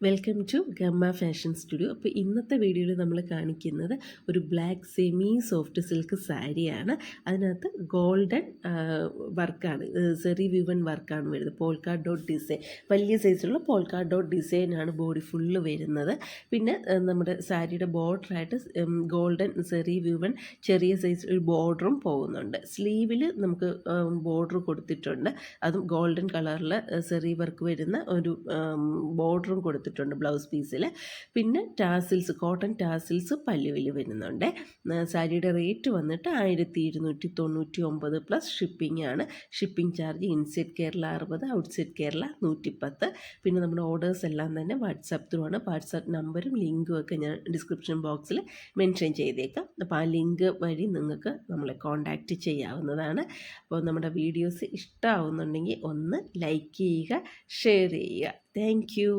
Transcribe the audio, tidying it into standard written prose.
Welcome to Gamma fashion studio. അപ്പോൾ ഇന്നത്തെ വീഡിയോയിൽ നമ്മൾ കാണിക്കുന്നത് ഒരു ബ്ലാക്ക് സെമി സോഫ്റ്റ് സിൽക്ക് സാരിയാണ്. അതിനകത്ത് ഗോൾഡൻ വർക്കാണ്, സെറി വിവൺ വർക്കാണ് വരുന്നത്. പോൾക്കാ ഡോട്ട് ഡിസൈൻ, വലിയ സൈസുള്ള പോൾക്കാ ഡോട്ട് ഡിസൈനാണ് ബോഡി ഫുള്ള് വരുന്നത്. പിന്നെ നമ്മുടെ സാരിയുടെ ബോർഡറായിട്ട് ഗോൾഡൻ സെറി വിവൺ ചെറിയ സൈസ് ഒരു ബോർഡറും പോകുന്നുണ്ട്. സ്ലീവിൽ നമുക്ക് ബോർഡർ കൊടുത്തിട്ടുണ്ട്, അതും ഗോൾഡൻ കളറിൽ സെറി വർക്ക് വരുന്ന ഒരു ബോർഡറും കൊടുത്തിട്ടുണ്ട് ബ്ലൗസ് പീസിൽ. പിന്നെ ടാസിൽസ്, കോട്ടൺ ടാസിൽസ് പല്ലുവിൽ വരുന്നുണ്ട്. സാരിയുടെ റേറ്റ് വന്നിട്ട് 1299 പ്ലസ് ഷിപ്പിംഗ് ആണ്. Shipping charge inside Kerala 60, outside Kerala 110. പിന്നെ നമ്മുടെ ഓർഡേഴ്സ് എല്ലാം തന്നെ വാട്സാപ്പ് ത്രൂ ആണ്. വാട്സാപ്പ് നമ്പറും ലിങ്കും ഒക്കെ ഞാൻ ഡിസ്ക്രിപ്ഷൻ ബോക്സിൽ മെൻഷൻ ചെയ്തേക്കാം. അപ്പോൾ ആ ലിങ്ക് വഴി നിങ്ങൾക്ക് നമ്മളെ കോൺടാക്റ്റ് ചെയ്യാവുന്നതാണ്. അപ്പോൾ നമ്മുടെ വീഡിയോസ് ഇഷ്ടമാവുന്നുണ്ടെങ്കിൽ ഒന്ന് ലൈക്ക് ചെയ്യുക, ഷെയർ ചെയ്യുക. Thank you.